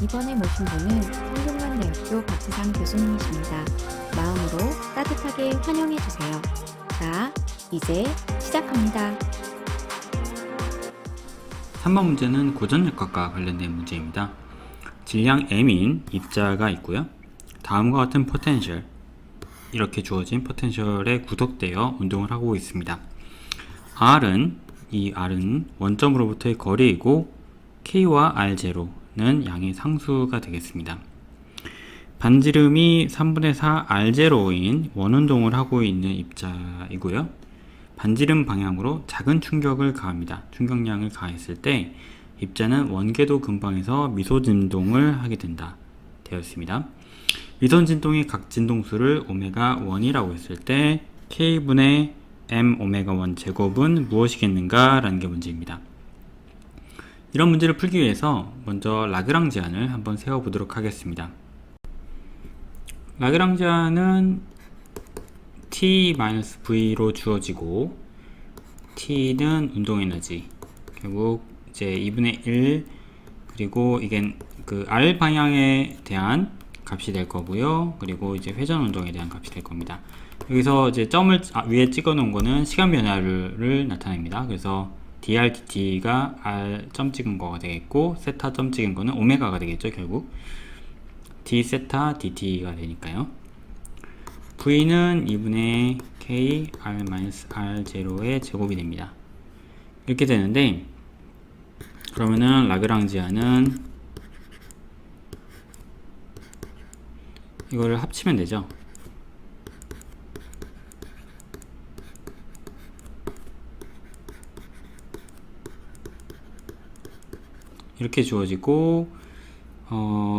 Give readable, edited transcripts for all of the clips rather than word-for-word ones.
이번에 모신 분은 성균관대학교 박지상 교수님이십니다. 마음으로 따뜻하게 환영해 주세요. 자, 이제 시작합니다. 3번 문제는 고전역학과 관련된 문제입니다. 질량 m인 입자가 있고요. 다음과 같은 포텐셜, 이렇게 주어진 포텐셜에 구속되어 운동을 하고 있습니다. 이 R은 원점으로부터의 거리이고 K와 R0는 양의 상수가 되겠습니다. 반지름이 3분의 4 R0인 원운동을 하고 있는 입자이고요. 반지름 방향으로 작은 충격을 가합니다. 충격량을 가했을 때 입자는 원궤도 근방에서 미소진동을 하게 된다 되었습니다. 미소진동의 각 진동수를 오메가1이라고 했을 때 K분의 M 오메가1 제곱은 무엇이겠는가 라는 게 문제입니다. 이런 문제를 풀기 위해서 먼저 라그랑지안을 한번 세워보도록 하겠습니다. 라그랑지안은 T-V로 주어지고 T는 운동에너지, 결국 이제 2분의 1, 그리고 이게 그 R 방향에 대한 값이 될 거고요. 그리고 이제 회전 운동에 대한 값이 될 겁니다. 여기서 이제 점을 위에 찍어 놓은 거는 시간 변화를 나타냅니다. 그래서 dr dt가 r 점 찍은 거가 되겠고, 세타 점 찍은 거는 오메가가 되겠죠. 결국 d 세타 dt가 되니까요. v는 2분의 k r-r0의 제곱이 됩니다. 이렇게 되는데, 그러면은 라그랑지안은 이거를 합치면 되죠. 이렇게 주어지고,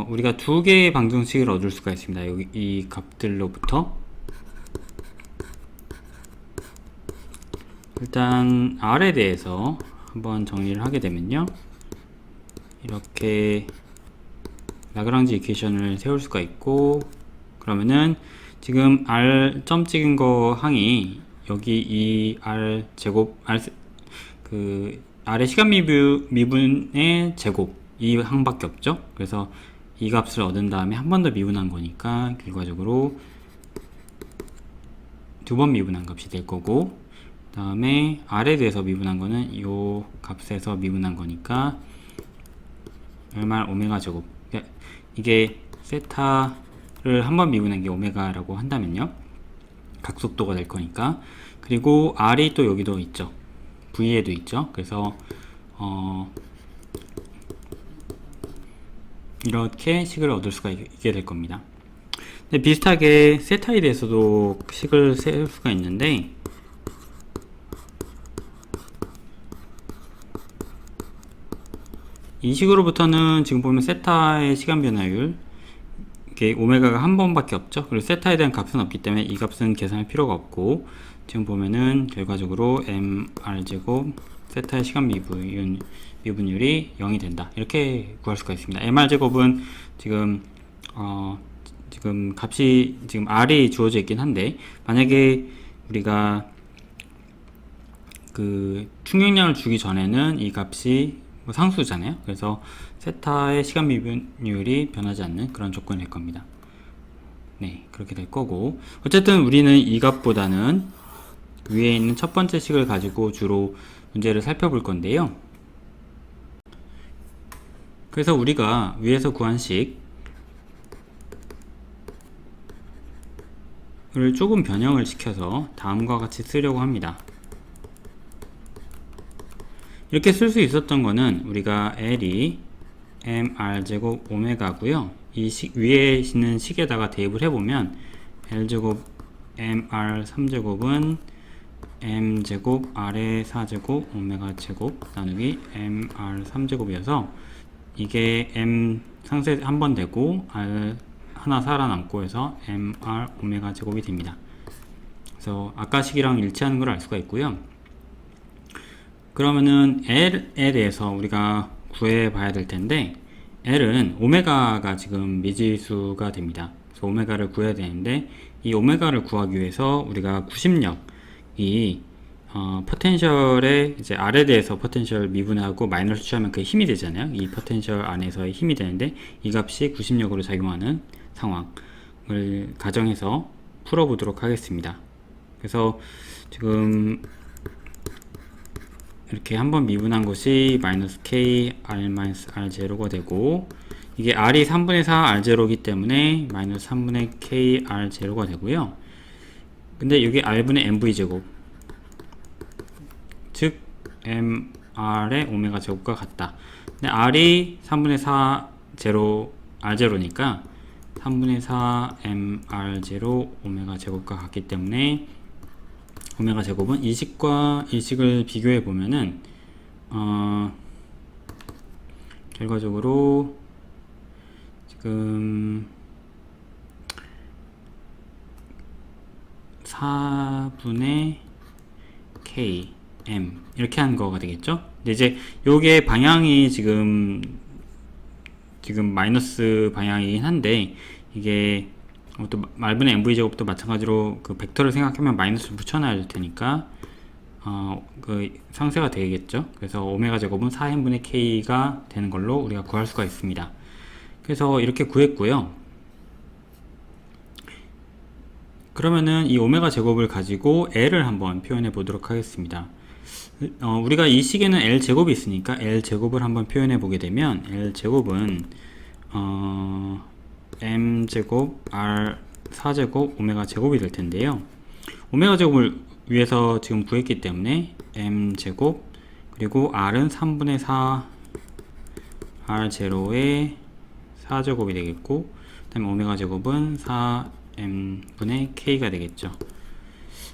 우리가 두 개의 방정식을 얻을 수가 있습니다. 여기 이 값들로부터 일단 R에 대해서 한번 정리를 하게 되면요, 이렇게 라그랑지 이퀘이션을 세울 수가 있고, 그러면은 지금 R 점 찍은 거 항이 여기 이 R 제곱 R의 시간 미분의 제곱 이 항밖에 없죠. 그래서 이 값을 얻은 다음에 한 번 더 미분한 거니까 결과적으로 두 번 미분한 값이 될 거고, 그 다음에 R에 대해서 미분한 거는 이 값에서 미분한 거니까 얼마 오메가 제곱, 이게 세타를 한 번 미분한 게 오메가라고 한다면요, 각속도가 될 거니까. 그리고 R이 또 여기도 있죠. V에도 있죠. 그래서 이렇게 식을 얻을 수가 있게 될 겁니다. 근데 비슷하게 세타에 대해서도 식을 세울 수가 있는데, 이 식으로부터는 지금 보면 세타의 시간 변화율, 이게 오메가가 한 번밖에 없죠. 그리고 세타에 대한 값은 없기 때문에 이 값은 계산할 필요가 없고, 지금 보면은 결과적으로 mr제곱 세타의 시간 미분율이 0이 된다, 이렇게 구할 수가 있습니다. mr제곱은 지금 값이 지금 r이 주어져 있긴 한데, 만약에 우리가 그 충격량을 주기 전에는 이 값이 상수잖아요. 그래서 세타의 시간 미분율이 변하지 않는 그런 조건이 될 겁니다. 네, 그렇게 될 거고, 어쨌든 우리는 이 값보다는 위에 있는 첫 번째 식을 가지고 주로 문제를 살펴볼 건데요. 그래서 우리가 위에서 구한 식을 조금 변형을 시켜서 다음과 같이 쓰려고 합니다. 이렇게 쓸 수 있었던 거는 우리가 L이 mr제곱 오메가고요. 이 위에 있는 식에다가 대입을 해보면 L제곱 mr 3제곱은 m제곱 r의 4제곱 오메가 제곱 나누기 mr 3제곱이어서 이게 m 상세 한 번 되고 r 하나 살아남고 해서 mr 오메가 제곱이 됩니다. 그래서 아까 식이랑 일치하는 걸 알 수가 있고요. 그러면은 L에 대해서 우리가 구해 봐야 될 텐데, L은 오메가가 지금 미지수가 됩니다. 그래서 오메가를 구해야 되는데, 이 오메가를 구하기 위해서 우리가 구심력이 포텐셜의 이제 R에 대해서 포텐셜 미분하고 마이너스 취하면 그게 힘이 되잖아요. 이 포텐셜 안에서의 힘이 되는데 이 값이 90력으로 작용하는 상황을 가정해서 풀어보도록 하겠습니다. 그래서 지금 이렇게 한번 미분한 것이 마이너스 k r-r0가 되고, 이게 r이 3분의 4 r0이기 때문에 마이너스 3분의 k r0가 되고요. 근데 여기 r분의 mv 제곱, 즉 mr의 오메가 제곱과 같다. 근데 r이 3분의 4 제로 r0니까 3분의 4 mr0 오메가 제곱과 같기 때문에 오메가 제곱은 이식과 일식을 비교해 보면은 결과적으로 지금 4분의 k m 이렇게 한 거가 되겠죠. 근데 이제 요게 방향이 지금 마이너스 방향이긴 한데, 이게 또 말분의 mv 제곱도 마찬가지로 그 벡터를 생각하면 마이너스를 붙여놔야 될 테니까 그 상쇄가 되겠죠. 그래서 오메가 제곱은 4n분의 k가 되는 걸로 우리가 구할 수가 있습니다. 그래서 이렇게 구했고요. 그러면은 이 오메가 제곱을 가지고 L을 한번 표현해 보도록 하겠습니다. 우리가 이 식에는 L 제곱이 있으니까 L 제곱을 한번 표현해 보게 되면, L 제곱은 m 제곱 r 4제곱 오메가 제곱이 될 텐데요. 오메가 제곱을 위해서 지금 구했기 때문에 m 제곱 그리고 r은 3분의 4 r0의 4제곱이 되겠고, 그 다음에 오메가 제곱은 4m분의 k가 되겠죠.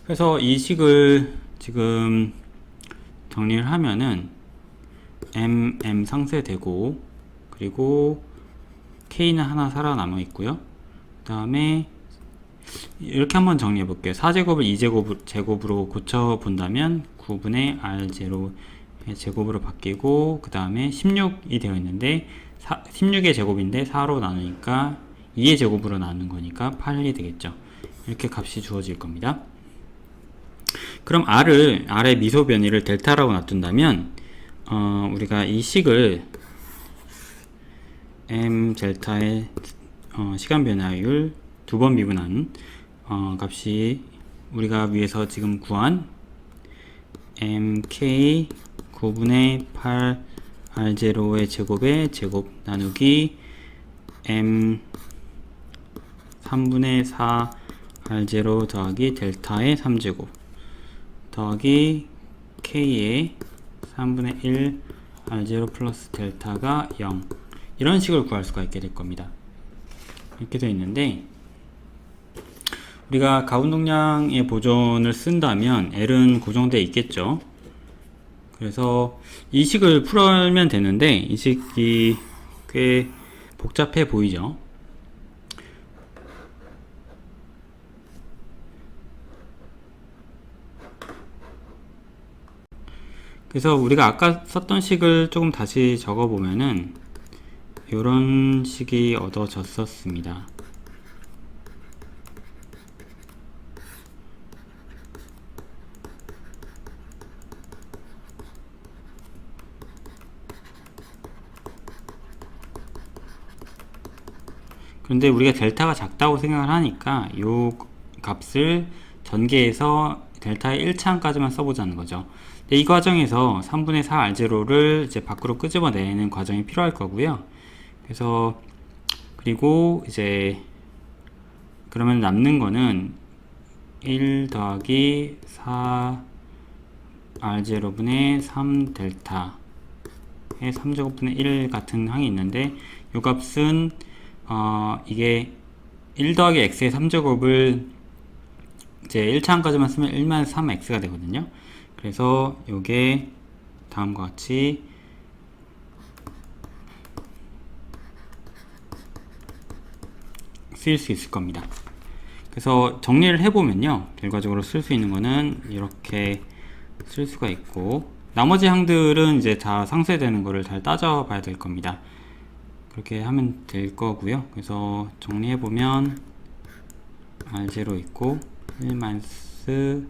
그래서 이 식을 지금 정리를 하면은 m 상쇄되고, 그리고 k는 하나 살아남아 있고요. 그 다음에 이렇게 한번 정리해 볼게요. 4제곱을 2제곱으로 고쳐 본다면 9분의 r0의 제곱으로 바뀌고, 그 다음에 16이 되어 있는데 16의 제곱인데 4로 나누니까 2의 제곱으로 나누는 거니까 8이 되겠죠. 이렇게 값이 주어질 겁니다. 그럼 r의 미소 변이를 델타라고 놔둔다면 우리가 이 식을 m 델타의 시간 변화율 두 번 미분한 값이 우리가 위에서 지금 구한 mk 9분의 8 r0의 제곱의 제곱 나누기 m 3분의 4 r0 더하기 델타의 3제곱 더하기 k의 3분의 1 r0 플러스 델타가 0, 이런 식을 구할 수가 있게 될 겁니다. 이렇게 되어 있는데, 우리가 가운동량의 보존을 쓴다면 L은 고정되어 있겠죠. 그래서 이 식을 풀면 되는데, 이 식이 꽤 복잡해 보이죠. 그래서 우리가 아까 썼던 식을 조금 다시 적어 보면은 이런 식이 얻어졌었습니다. 그런데 우리가 델타가 작다고 생각을 하니까 이 값을 전개해서 델타의 1차항까지만 써보자는 거죠. 이 과정에서 3분의 4 r0를 이제 밖으로 끄집어내는 과정이 필요할 거고요. 그래서 그리고 이제 그러면 남는 거는 1 더하기 4 r0분의 3 델타의 3제곱분의 1 같은 항이 있는데, 이 값은 이게 1 더하기 x의 3제곱을 이제 1차항까지만 쓰면 1-3x가 되거든요. 그래서 요게 다음과 같이 쓰일 수 있을 겁니다. 그래서 정리를 해보면요, 결과적으로 쓸 수 있는 거는 이렇게 쓸 수가 있고, 나머지 항들은 이제 다 상쇄되는 거를 잘 따져봐야 될 겁니다. 그렇게 하면 될 거고요. 그래서 정리해보면 r0 있고 1-9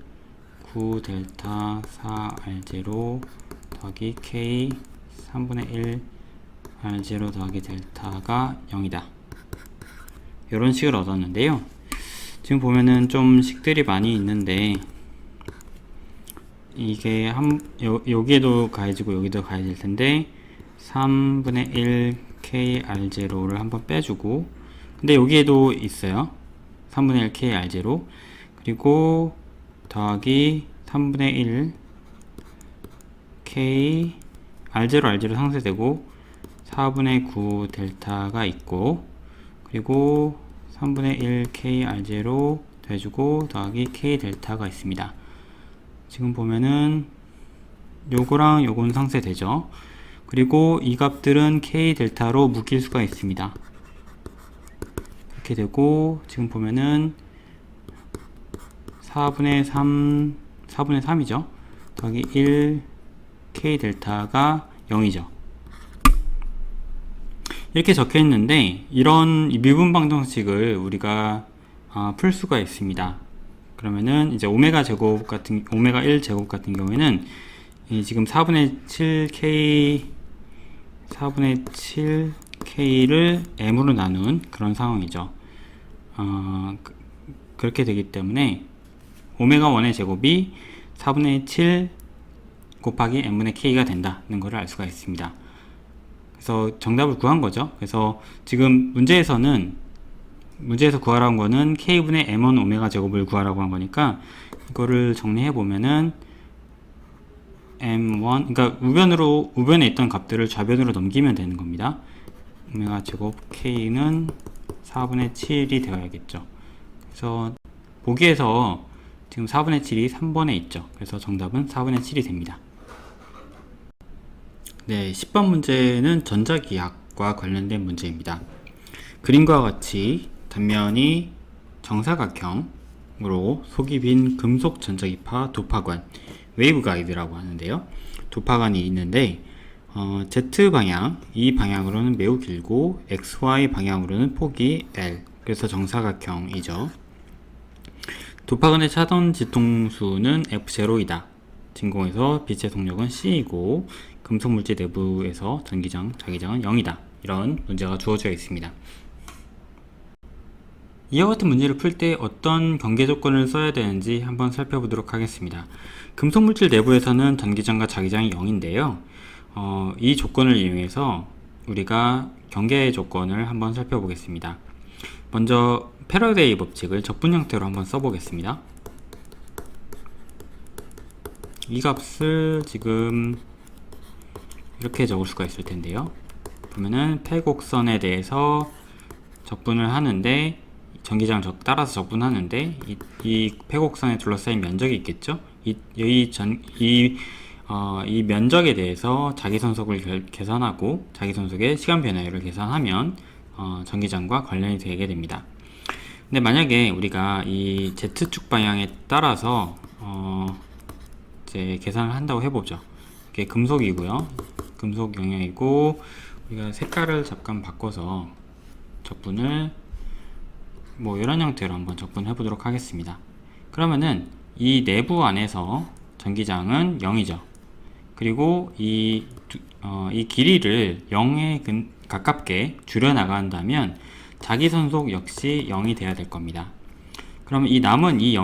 9 델타 4 R0 더하기 K 3분의 1 R0 더하기 델타가 0이다. 이런 식을 얻었는데요. 지금 보면은 좀 식들이 많이 있는데 이게 여기에도 가해지고 여기도 가해질 텐데 3분의 1 K R0를 한번 빼주고, 근데 여기에도 있어요. 3분의 1 K R0 그리고 더하기 3분의 1 K R0 상쇄되고 4분의 9 델타가 있고, 그리고 3분의 1 K R0 돼주고 더하기 K 델타가 있습니다. 지금 보면은 요거랑 요건 상쇄되죠. 그리고 이 값들은 K 델타로 묶일 수가 있습니다. 이렇게 되고, 지금 보면은 4분의 3이죠. 더하기 1 K 델타가 0이죠. 이렇게 적혀 있는데 이런 미분 방정식을 우리가 풀 수가 있습니다. 그러면은 이제 오메가 1 제곱 같은 경우에는 이 지금 4분의 7K를 M으로 나눈 그런 상황이죠. 그렇게 되기 때문에 오메가 1의 제곱이 4분의 7 곱하기 M분의 K가 된다는 것을 알 수가 있습니다. 그래서 정답을 구한 거죠. 그래서 지금 문제에서 구하라는 거는 K분의 M1 오메가 제곱을 구하라고 한 거니까 이거를 정리해 보면은 M1, 그러니까 우변에 있던 값들을 좌변으로 넘기면 되는 겁니다. 오메가 제곱 K는 4분의 7이 되어야겠죠. 그래서 보기에서 지금 4분의 7이 3번에 있죠. 그래서 정답은 4분의 7이 됩니다. 네, 10번 문제는 전자기학과 관련된 문제입니다. 그림과 같이 단면이 정사각형으로 속이 빈 금속 전자기파 도파관, 웨이브가이드라고 하는데요. 도파관이 있는데 Z 방향, 이 방향으로는 매우 길고 XY 방향으로는 폭이 L, 그래서 정사각형이죠. 도파관의 차단 지통수는 F0이다. 진공에서 빛의 속력은 C이고 금속물질 내부에서 전기장, 자기장은 0이다. 이런 문제가 주어져 있습니다. 이와 같은 문제를 풀 때 어떤 경계 조건을 써야 되는지 한번 살펴보도록 하겠습니다. 금속물질 내부에서는 전기장과 자기장이 0인데요. 이 조건을 이용해서 우리가 경계 조건을 한번 살펴보겠습니다. 먼저 패러데이 법칙을 적분 형태로 한번 써보겠습니다. 이 값을 지금 이렇게 적을 수가 있을 텐데요. 보면은 폐곡선에 대해서 적분을 하는데 전기장을 따라서 적분하는데 이 폐곡선에 둘러싸인 면적이 있겠죠. 이 면적에 대해서 자기선속을 계산하고 자기선속의 시간 변화율을 계산하면 전기장과 관련이 되게 됩니다. 근데 만약에 우리가 이 Z축 방향에 따라서 이제 계산을 한다고 해보죠. 이게 금속이고요. 금속 영역이고 우리가 색깔을 잠깐 바꿔서 적분을 이런 형태로 한번 적분해 보도록 하겠습니다. 그러면은 이 내부 안에서 전기장은 0이죠. 그리고 이 길이를 0에 가깝게 줄여 나간다면 자기선속 역시 0이 돼야 될 겁니다. 그러면 이 남은 이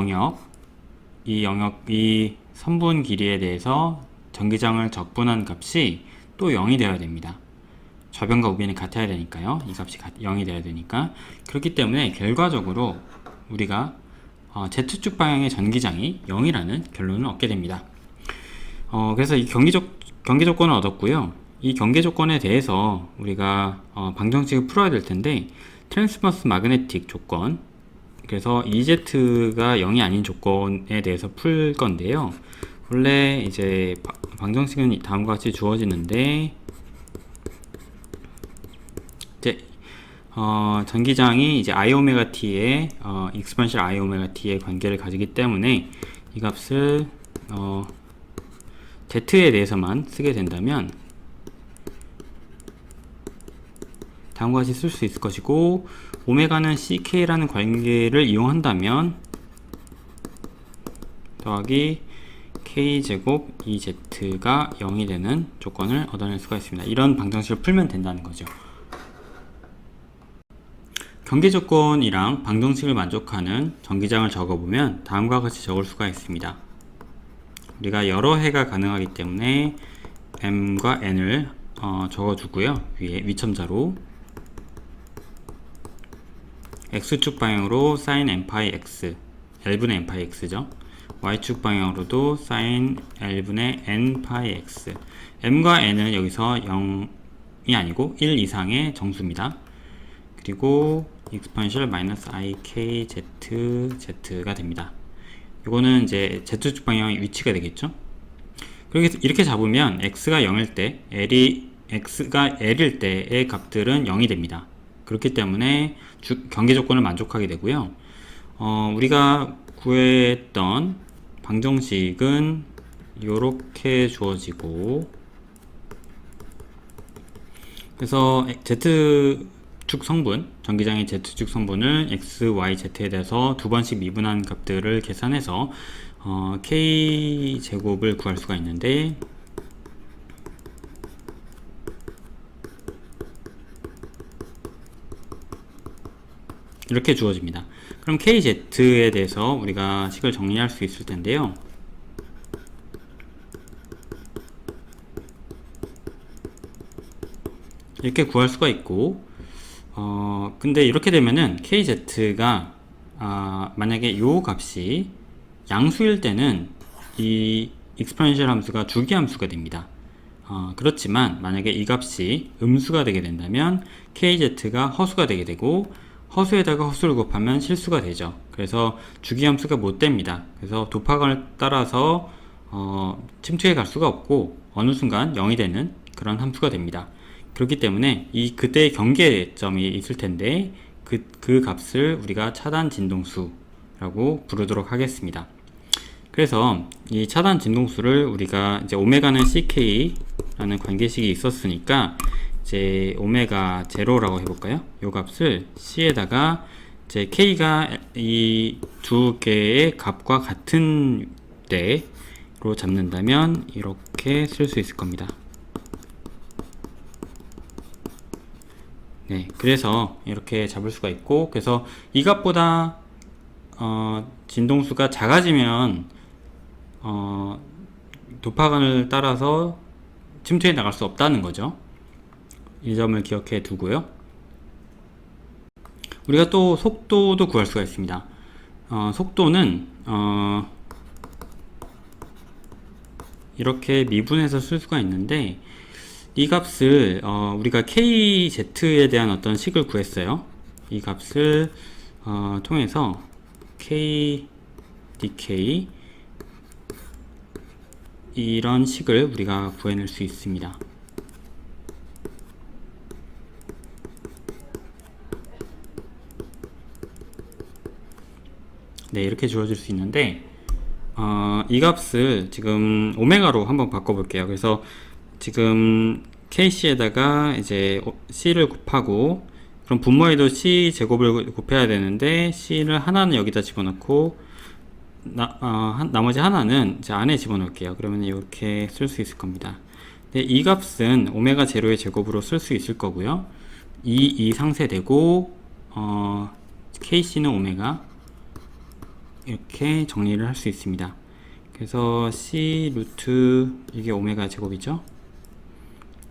선분 길이에 대해서 전기장을 적분한 값이 또 0이 되어야 됩니다. 좌변과 우변이 같아야 되니까요. 이 값이 0이 돼야 되니까. 그렇기 때문에 결과적으로 우리가 Z축 방향의 전기장이 0이라는 결론을 얻게 됩니다. 그래서 이 경계 조건을 얻었고요. 이 경계 조건에 대해서 우리가 방정식을 풀어야 될 텐데 트랜스버스 마그네틱 조건, 그래서 EZ가 0이 아닌 조건에 대해서 풀 건데요. 원래 이제 방정식은 다음과 같이 주어지는데 이제 전기장이 이제 I 오메가 t의 익스ponential I 오메가 t의 관계를 가지기 때문에 이 값을 Z에 대해서만 쓰게 된다면 다음과 같이 쓸 수 있을 것이고, 오메가는 CK라는 관계를 이용한다면 더하기 k제곱 2z가 0이 되는 조건을 얻어낼 수가 있습니다. 이런 방정식을 풀면 된다는 거죠. 경계 조건이랑 방정식을 만족하는 전기장을 적어보면 다음과 같이 적을 수가 있습니다. 우리가 여러 해가 가능하기 때문에 m과 n을 적어주고요. 위에 위첨자로 x축 방향으로 sin n파이 x, L분의 n파이 x죠. y축 방향으로도 sin L분의 n파이 x. m과 n은 여기서 0이 아니고 1 이상의 정수입니다. 그리고 exponential 마이너스 ikz가 됩니다. 이거는 이제 z축 방향의 위치가 되겠죠. 그렇게 이렇게 잡으면 x가 0일 때 x가 l일 때의 값들은 0이 됩니다. 그렇기 때문에 경계 조건을 만족하게 되고요. 우리가 구했던 방정식은 이렇게 주어지고, 그래서 Z축 성분, 전기장의 Z축 성분을 X, Y, Z에 대해서 두 번씩 미분한 값들을 계산해서 K제곱을 구할 수가 있는데, 이렇게 주어집니다. 그럼 KZ에 대해서 우리가 식을 정리할 수 있을 텐데요. 이렇게 구할 수가 있고, 근데 이렇게 되면은 KZ가 만약에 요 값이 양수일 때는 이 exponential 함수가 주기함수가 됩니다. 그렇지만 만약에 이 값이 음수가 되게 된다면 KZ가 허수가 되게 되고, 허수에다가 허수를 곱하면 실수가 되죠. 그래서 주기함수가 못 됩니다. 그래서 도파관을 따라서 침투해 갈 수가 없고 어느 순간 0이 되는 그런 함수가 됩니다. 그렇기 때문에 그때의 경계점이 있을 텐데 그 값을 우리가 차단 진동수라고 부르도록 하겠습니다. 그래서 이 차단 진동수를 우리가 이제 오메가는 ck라는 관계식이 있었으니까 이제 오메가 제로라고 해볼까요? 요 값을 c에다가 이제 k가 이 두 개의 값과 같은 때로 잡는다면 이렇게 쓸 수 있을 겁니다. 네, 그래서 이렇게 잡을 수가 있고, 그래서 이 값보다 진동수가 작아지면 도파관을 따라서 침투해 나갈 수 없다는 거죠. 이 점을 기억해 두고요. 우리가 또 속도도 구할 수가 있습니다. 속도는 이렇게 미분해서 쓸 수가 있는데, 이 값을 우리가 KZ에 대한 어떤 식을 구했어요. 이 값을 통해서 KDK 이런 식을 우리가 구해낼 수 있습니다. 네, 이렇게 주어질 수 있는데, 이 값을 지금 오메가로 한번 바꿔볼게요. 그래서 지금 KC에다가 이제 C를 곱하고, 그럼 분모에도 C 제곱을 곱해야 되는데, C를 하나는 여기다 집어넣고, 나머지 하나는 이제 안에 집어넣을게요. 그러면 이렇게 쓸 수 있을 겁니다. 근데 이 값은 오메가 제로의 제곱으로 쓸 수 있을 거고요. 이 상쇄되고, KC는 오메가, 이렇게 정리를 할 수 있습니다. 그래서 C 루트 이게 오메가 제곱이죠.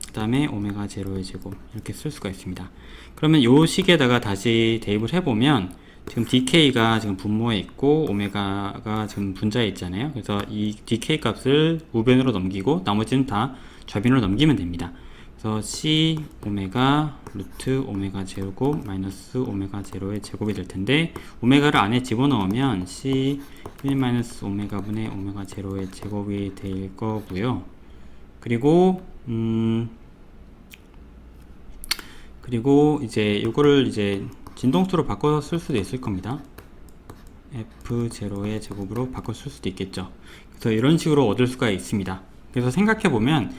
그 다음에 오메가 제로의 제곱 이렇게 쓸 수가 있습니다. 그러면 요 식에다가 다시 대입을 해보면 지금 DK가 지금 분모에 있고 오메가가 지금 분자에 있잖아요. 그래서 이 DK 값을 우변으로 넘기고 나머지는 다 좌변으로 넘기면 됩니다. 그래서 C 오메가 루트 오메가 제곱 마이너스 오메가 제로의 제곱이 될 텐데, 오메가를 안에 집어넣으면 C 1 마이너스 오메가 분의 오메가 제로의 제곱이 될 거고요. 그리고 이제 이거를 이제 진동수로 바꿔서 쓸 수도 있을 겁니다. F0의 제곱으로 바꿔 쓸 수도 있겠죠. 그래서 이런 식으로 얻을 수가 있습니다. 그래서 생각해 보면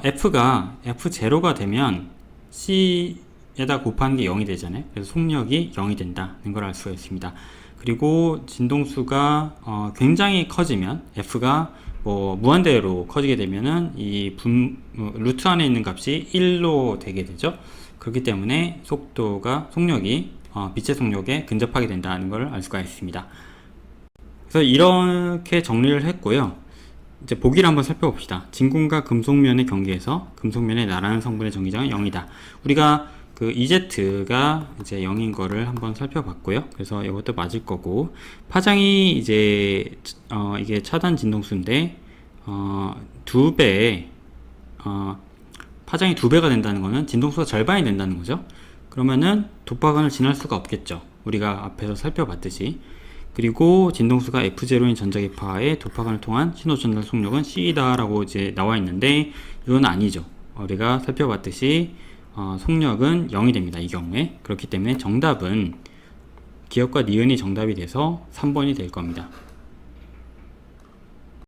F가 F0가 되면 C에다 곱하는 게 0이 되잖아요. 그래서 속력이 0이 된다는 걸 알 수가 있습니다. 그리고 진동수가 굉장히 커지면 F가 뭐 무한대로 커지게 되면은 루트 안에 있는 값이 1로 되게 되죠. 그렇기 때문에 속력이 빛의 속력에 근접하게 된다는 걸 알 수가 있습니다. 그래서 이렇게 정리를 했고요. 이제 보기를 한번 살펴봅시다. 진공과 금속면의 경계에서 금속면의 나라는 성분의 전기장은 0이다. 우리가 그 EZ가 이제 0인 거를 한번 살펴봤고요. 그래서 이것도 맞을 거고, 파장이 이제 이게 차단 진동수인데 2배 파장이 2배가 된다는 거는 진동수가 절반이 된다는 거죠. 그러면은 도파관을 지날 수가 없겠죠. 우리가 앞에서 살펴봤듯이. 그리고 진동수가 F0인 전자기파의 도파관을 통한 신호 전달 속력은 C이다 라고 이제 나와 있는데, 이건 아니죠. 우리가 살펴봤듯이 속력은 0이 됩니다. 이 경우에. 그렇기 때문에 정답은 기억과 니은이 정답이 돼서 3번이 될 겁니다.